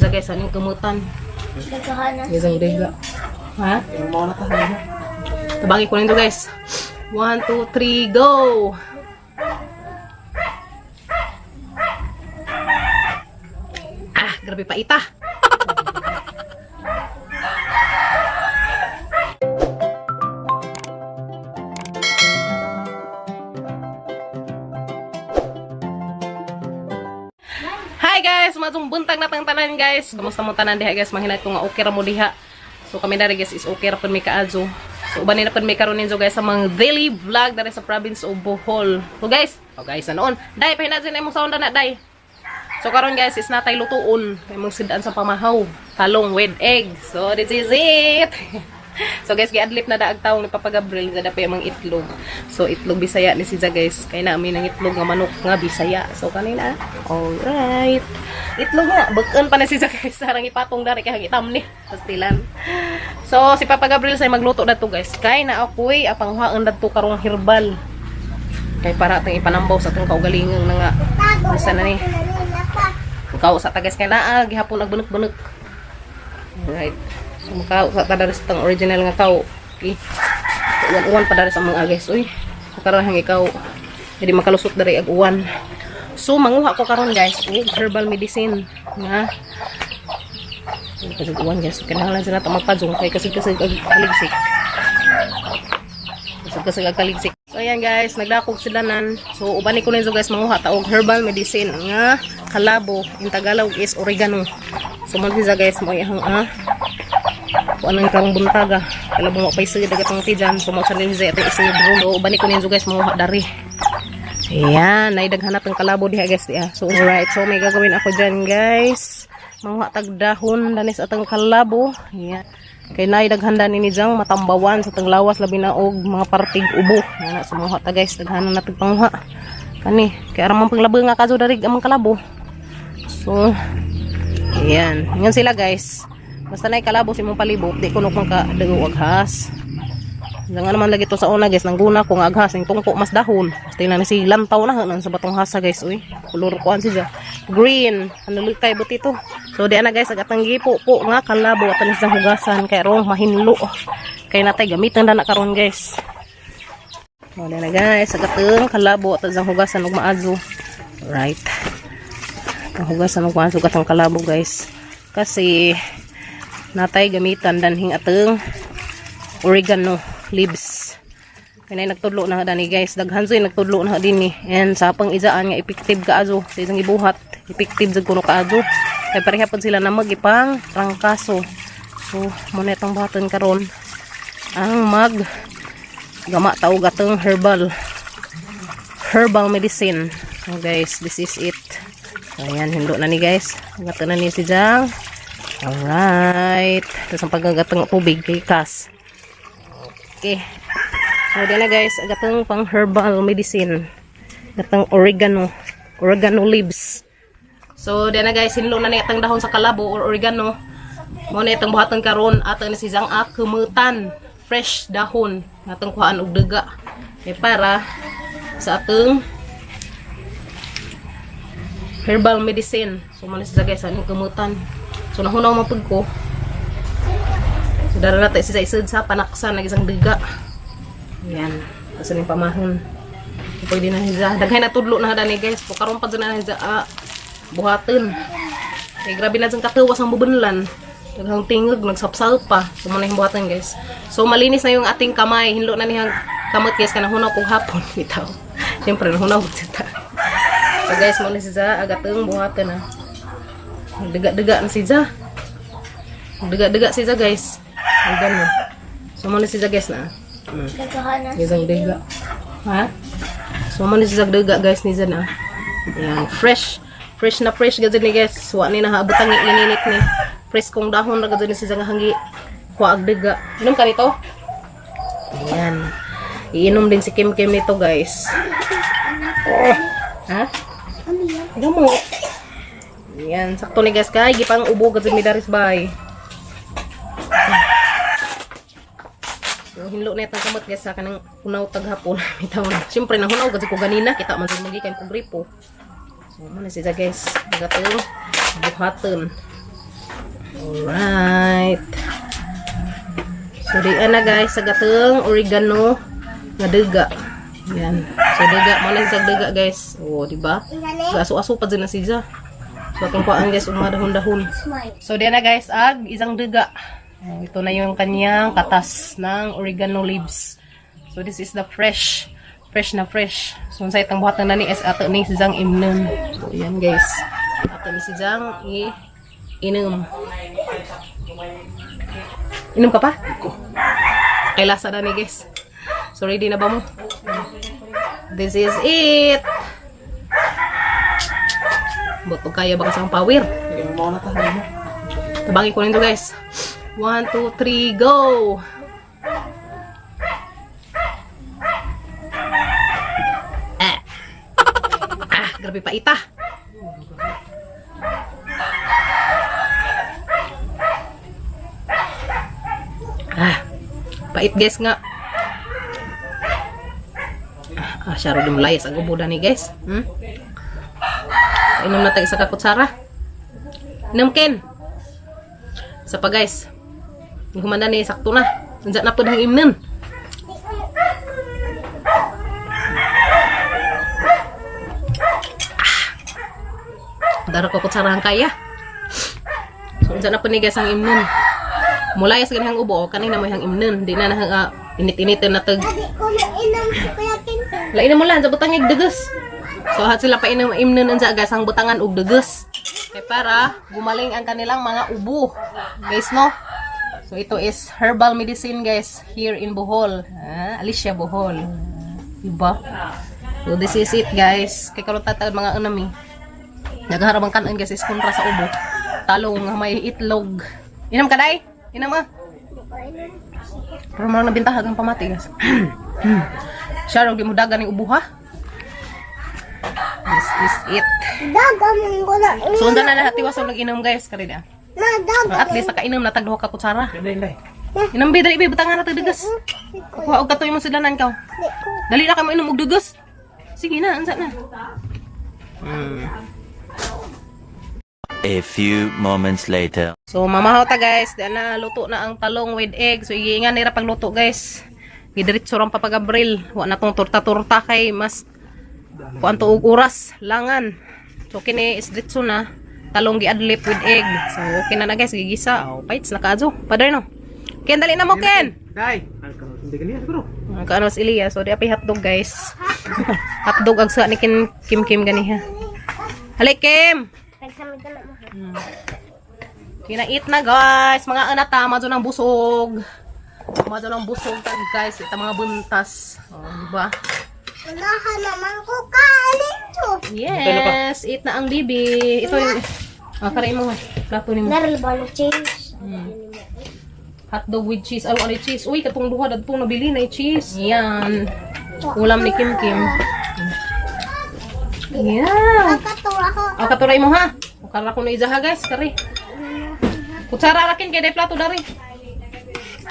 siya guys, anong kamutan. Daghanan. Isang dega. Ha? Yung mga nakahaga. Tabagi ko nito guys. 1, 2, 3, go! Ah, grabe pa ita. Hi guys, matong buntag na tang tanan guys. Kumusta mo tanan diha guys? Manghinay ko nga okay ra mo diha. So kami dari guys is okay ra pud mi kaadto. So uban na pud mi karon ninyo guys sa mga daily vlog dari sa province of Bohol. So guys, noon. Dai pahinadsin imong sound na dai. So karon guys is natay lutuon. Imong sidaan sa pamahaw, talong with egg. So this is it. So guys, giadlip na daag taong ni Papa Gabriel sa dapat yung itlog. So itlog Bisaya ni siya guys. Kaya namin ang itlog nga manok nga Bisaya. So kanina, alright. Itlog nga, bagan pa na siya guys. Sarang ipatong dari kaya itam ni. Pastilan. So si Papa Gabriel say magluto na to guys. Kaya na ako'y apanghuaan na to karong herbal. Kaya para itong ipanambaw sa itong kaugalingang na nga. Basta na ni. Ikaw sa tagas kaya na gihapon nagbunog-bunog. Alright. So makao sa tadaris tang original nga kao. Okay. Uwan pa dari sa mga guys. Uy. Karahang ikaw. Jadi makalusot dari ag uwan. So manguha ko karon guys, herbal medicine nga. Kasi uwan guys, kinahanglan sila ta magpajong kay kasi ag kaligsik. Kasi ag kaligsik. So ayan guys, nagdakog sila nan. So ubani ko ninyo guys manguha ta og herbal medicine nga kalabo. In Tagalog is oregano. So magsiza guys mo ihang kung anong karong buntaga kala mo paisig dagatong tijan so mo sa linze ito isig bro ubani ko ninyo guys manguha dari. Ayan, naidaghanap ng kalabo diha guys diha. So alright, so may gagawin ako dyan guys. Manguha tag dahon danis atang kalabo. Ayan. Kay naidaghanda ni jang matambawan sa tang lawas labi na og mga partig ubo. Ana sa manguha ta guys, daghanan natin panguha. Kani, kay aram man paglabi nga kaso darig amang kalabo. So ayan, ngan sila guys. Basta nay kalabo si mong palibot, di kuno kung ka dago aghas. Nga naman lagi to sa una guys, nangguna kung aghas ning tungko mas dahon. Basta na si lantaw na hanan sa batong hasa guys, uy. Kulor ko an siya. Green, ano kay buti to. So di ana guys, agatang gipo po nga kalabo at sa hugasan kay ro mahinlo. Kay natay gamitan na karon guys. O di na guys, agatang kalabo at sa hugasan ug maadto. Right. Ang hugasan ug maadto gatang kalabo guys. Kasi natay gamitan danhing ateng oregano leaves. Kaya nagtudlo na dani guys. Daghansoy nagtudlo na din ni. And sa pang izaan nga effective kaazo sa isang ibuhat. Effective jud kuno kaazo. Kaya pareha pud sila na magipang trangkaso. So muna itong buhaton karon ang mag gama taog atong herbal medicine. So guys, this is it. So ayan, hindo na ni guys. Gato na ni si Jang. Alright. Tapos ang paggagatang tubig kay Kas. Okay. So dyan na guys, agatang pang herbal medicine. Agatang oregano leaves. So dyan na guys, hinlo na itang dahon sa kalabo or oregano. Muna itang buhatan karon at ang nasizang kumutan. Fresh dahon. Natang kuhaan og daga. E para sa atong herbal medicine. So muna siya guys, anong kumutan. So nahunaw mapag ko. So dara natin siya isod sa panaksan ng isang daga. Ayan. Kasi yung pamahon. Pwede na siya. Daghay na tudlo na dani guys. Karon pa dyan na siya buhatin. Eh grabe na dyan katuwas ang bubunlan. Daghang tingog, nagsapsal pa. So muna yung buhatin guys. So malinis na yung ating kamay. Hinlo na niyang kamot guys. Kanahunaw kong hapon. Bitaw. Siyempre nahunaw siya. So guys, muna siya agatang buhatin na. Dega-dega na siya. Dega-dega siya guys. Ayan mo. So muna siya guys na. Daghanan. Isang dega. Ha? So muna siya dega guys ni Zana. Ayan. Fresh na fresh gazin ni guys. So ani na haabutang ininit ni. Fresh kong dahon na gazin ni siya nga hangi. Kuwaag dega. Inom ka nito? Ayan. Iinom din si Kim nito guys. Oh. Ha? Gamo. Ayan. Sakto ni guys kay gipang ubo gazin ni Daris bay. Hinlo na itang kamot guys sa kanang hunaw taghapon. Siyempre na hunaw kasi ko ganina kita man sa magi kay pagripo. So muna siya guys, gatong buhaton. Alright. So, di na guys, sa gatong oregano nga dega. Yan. So, dega. Muna sa dega guys. O, diba? Gaso-aso pa din na siya. So, atong paan guys, umadahon-dahon. So, di na guys, isang dega. Ito na yung kanyang katas ng oregano leaves. So, this is the fresh. Fresh na fresh. So, sa itang buhat na nani is ato ni siyang imnon. So, yan guys. Ato ni siyang inom. Inom ka pa? Kay lasa na ni guys. So, ready na ba mo? This is it! Buto kaya ba kasang power? Tabangin ko nito guys. 1, 2, 3, go! Grabe pa ita. Pait guys nga. Syaro di mulayas ang ubuda ni guys. Inom na tayo isa ka kutsara. Inom ken. Isa pa guys. Yung humanda ni sakto na. Nandiyan na po ng imnon. Daro ko kutsara ang kaya. So, nandiyan na po ni guys ang imnon. Mulayas ganihang ubo. Kanina mo yung imnon. Di na init-initin na tag. Lainan mo lang, sa butang igdagas. So, hat sila pa imnon ang guys, ang butangan og dagas. Okay, para gumaling ang kanilang mga ubo. Guys, no? So, ito is herbal medicine, guys, here in Bohol. Alicia, Bohol. Diba? So, this is it, guys. Kaya karoon tatag mga anami. Nagharabang kanan, guys, is kontra sa ubo. Talong, may itlog. Inam ka, day? Inam ka? Pero marang nabintahag ang pamati, guys. Syaro, di mo dagan yung ubo, ha? This is it. Dagan ko na. So, undan na lahat iwaso nag-inom, guys. Karina. At least, nakainom na tagduha ka kutsara. Inam, dali, butangan na tagdagas. Kuha, og katoy mo sila nan ka. Dali na ka mo inom og dagas. Sige na, ansa na. A few moments later. So, mamahaw ta, guys. Di na, luto na ang talong with egg. So, iingan nila pagluto, guys. Gidiritso ram papagabril. Wa na tong torta-torta kay mas kuan tuog oras langan. So kini is diretso na talong giadlip with egg. So okay na guys, gigisa. Oh, paits na kaadyo. Pader no. Ken dali na mo Ken. Dai. Hindi kaniya siguro. Kaano si Elia. So di apay hotdog guys. Hotdog agsa ni Kim ganiha. Halik Kim. Nagsamit ka na mo. Kina-eat na guys. Mga anak tama dyan ng busog. Madalo ng busog guys, ito mga buntas. Oh, diba? Wala ka naman ko kanin to. Yes, eat na ang bibi. Ito yung karin mo. Plato ni mo. Meron ba ng cheese? Hotdog with cheese. Ano cheese? Uy, katong duha datong nabili na cheese. Yan. Ulam ni Kim. Yeah. Katuwa ko. Katuray mo ha. Kara ko na izaha guys, kari. Kutsara rakin kay day plato dari.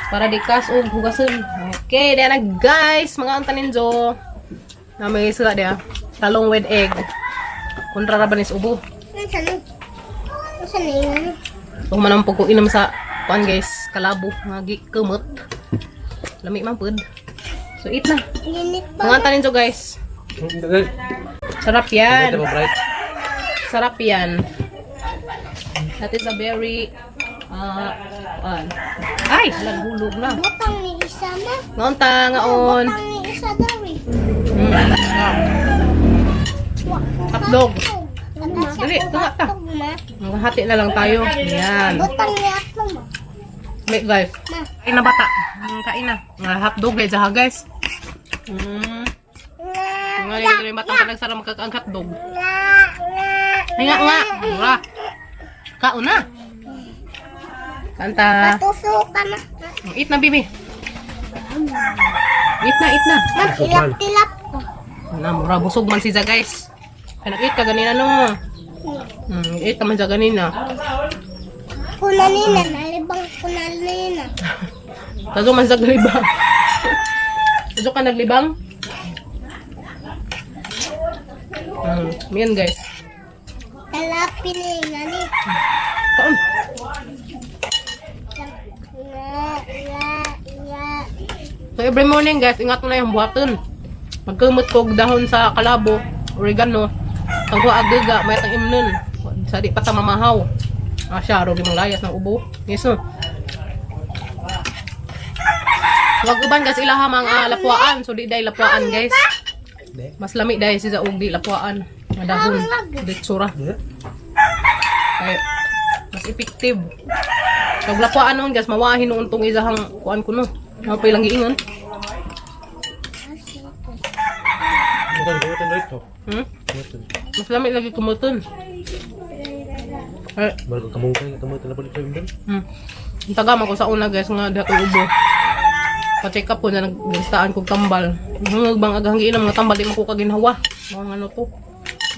Para dikas o hugasan. Okay, diyan na guys. Mga antaninjo. Na may sila diya. Talong with egg. Kontra rabanis ubo. Nasaan na yun? So, manampog ko inom sa kuan guys. Kalabo. Mga kumot. Lami man pud. So, eat na. Ginit Mga antaninjo guys. Sarap yan. Sarap yan. That is a very ay, laghulog na. Butang ni isa na. Ngonta ngaon. Butang ni isa daw eh. Hotdog. Dali, tunga ta. Hati na lang tayo. Yan. Butang ni atlo mo. Wait guys. Kain na bata. Kain na. Hotdog guys, ha guys. Ngayon yung batang ka nagsara magkakaang hotdog. Nga. Mura. Kaon na. Kanta. Patusukan na. Eat na, bibi. Eat na. Mag-ilap-tilap ko. Mura, busog man siya, guys. Eat ka ganina no. Eat ka man siya ganina. Kunanina, nalibang kunanina. Kaso man siya naglibang. Kaso ka naglibang? Yan, guys. Talapin ni nani. Kaon. every morning guys, ingat mo na yung buhaton. Magkumot ko og dahon sa kalabo, oregano. Tangko agaga, may tang imnon. Sa di pa ta mamahaw. Siya, ro mong layas ng ubo. Yes no. Wag uban guys ilaha mga lapuan, so di day lapuan guys. Mas lami day siya og di lapuan. Madahon, ditsura. Kay mas effective. Pag lapuan nun guys, mawahin noon tong isahang kuan ko no. Mapay lang giingon. Mas lami lagi kumuton. Baru kamu na po dito yung Tagama ko sa una guys nga dato ubo. Pa-check up ko na naglistaan kog tambal. Hanggang bang agang giinam nga tambal di man ko kaginhawa. Mga ano to.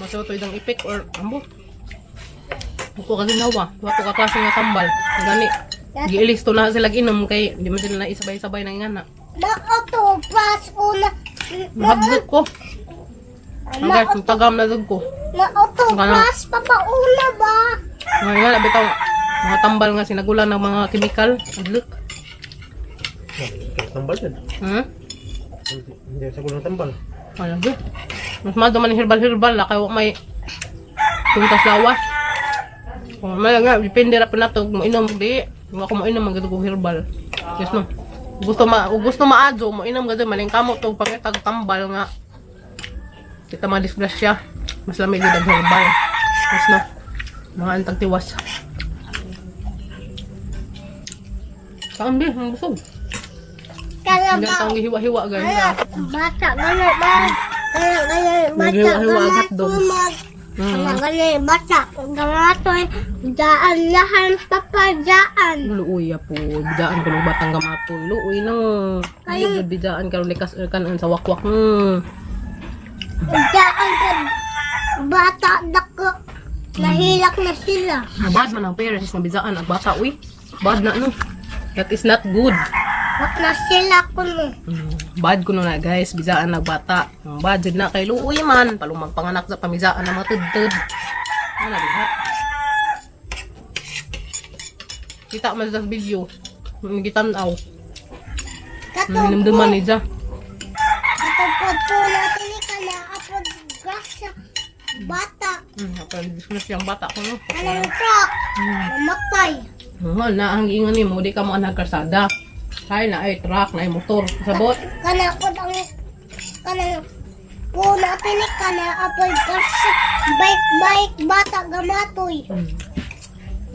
Maso to idang ipik or ambo. Ko kaginhawa. Wa ko ka klase nga tambal. Gani. Giilis to na sila ginom kay di man sila na isabay-sabay na ingana. Nakato, pas una. Mahadlok ko. Ang guys, tagam na dug ko. Nakato, pas papauna ba? Ngayon nga, bitaw, mga tambal nga sinagulan ng mga chemical. Adlok. tambal yan. Hindi sa gulang tambal. Alam ko. Mas mahal naman yung herbal-herbal na kaya may tuntas lawas. May nga, depende ra pa na ito. Mainom, di. Kung ako mainom, ang gano'ng herbal. Yes, no. Gusto maadyo, mainom gano'n. Maling kamo ito, pangitag tambal nga. Kita ma-disgrasya. Mas lamig yung herbal. Yes, no. Mga antang tiwas. Kaambi, ang busog. Kaya Hindi ba? ang hiwa-hiwa, guys. Bata, gano'n ba? Kaya bata, Naghiwa-hiwa ang gano'n hotdog. tumag. Gano'n bata, gano'n daan lahan papadaan. Luuy po, bidaan ko ng batang gamato. Luuy no. Hindi bidaan ka likas kan sa wakwak. Daan ka bata, dako. Nahilak na sila. Bad man ang parents na bidaan ang bata uy. Bad na no. That is not good. Wak na sila ko no. Bad ko na guys, bidaan ng bata. Bad jud na kay luuy man, palumang panganak sa pamizaan ng mga tudtud. Ano diha? Kita man sa video. Gitanaw. Minumduman ni Ja. Kapag po natin ka na apod grasya bata. Kapag discuss yung bata ko no. Anong truck? Namatay. Mahal na ang ingon ni mo, di ka mo anang karsada. Ay na ay truck, na ay motor. Sabot. Kana po ang kana po natin ka na apod grasya bike bata gamatoy.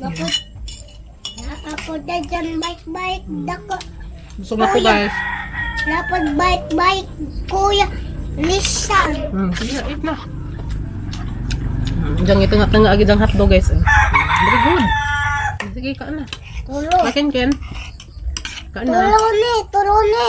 Napod napod na dyan bike dako. Gusto na po guys. Napod bike kuya lisan. Sige, eat na. Diyan itong agad ang hotdog guys. Very good. Sige, kaan na. Tulo. Makin Ken. Kaan na. Tulo ni.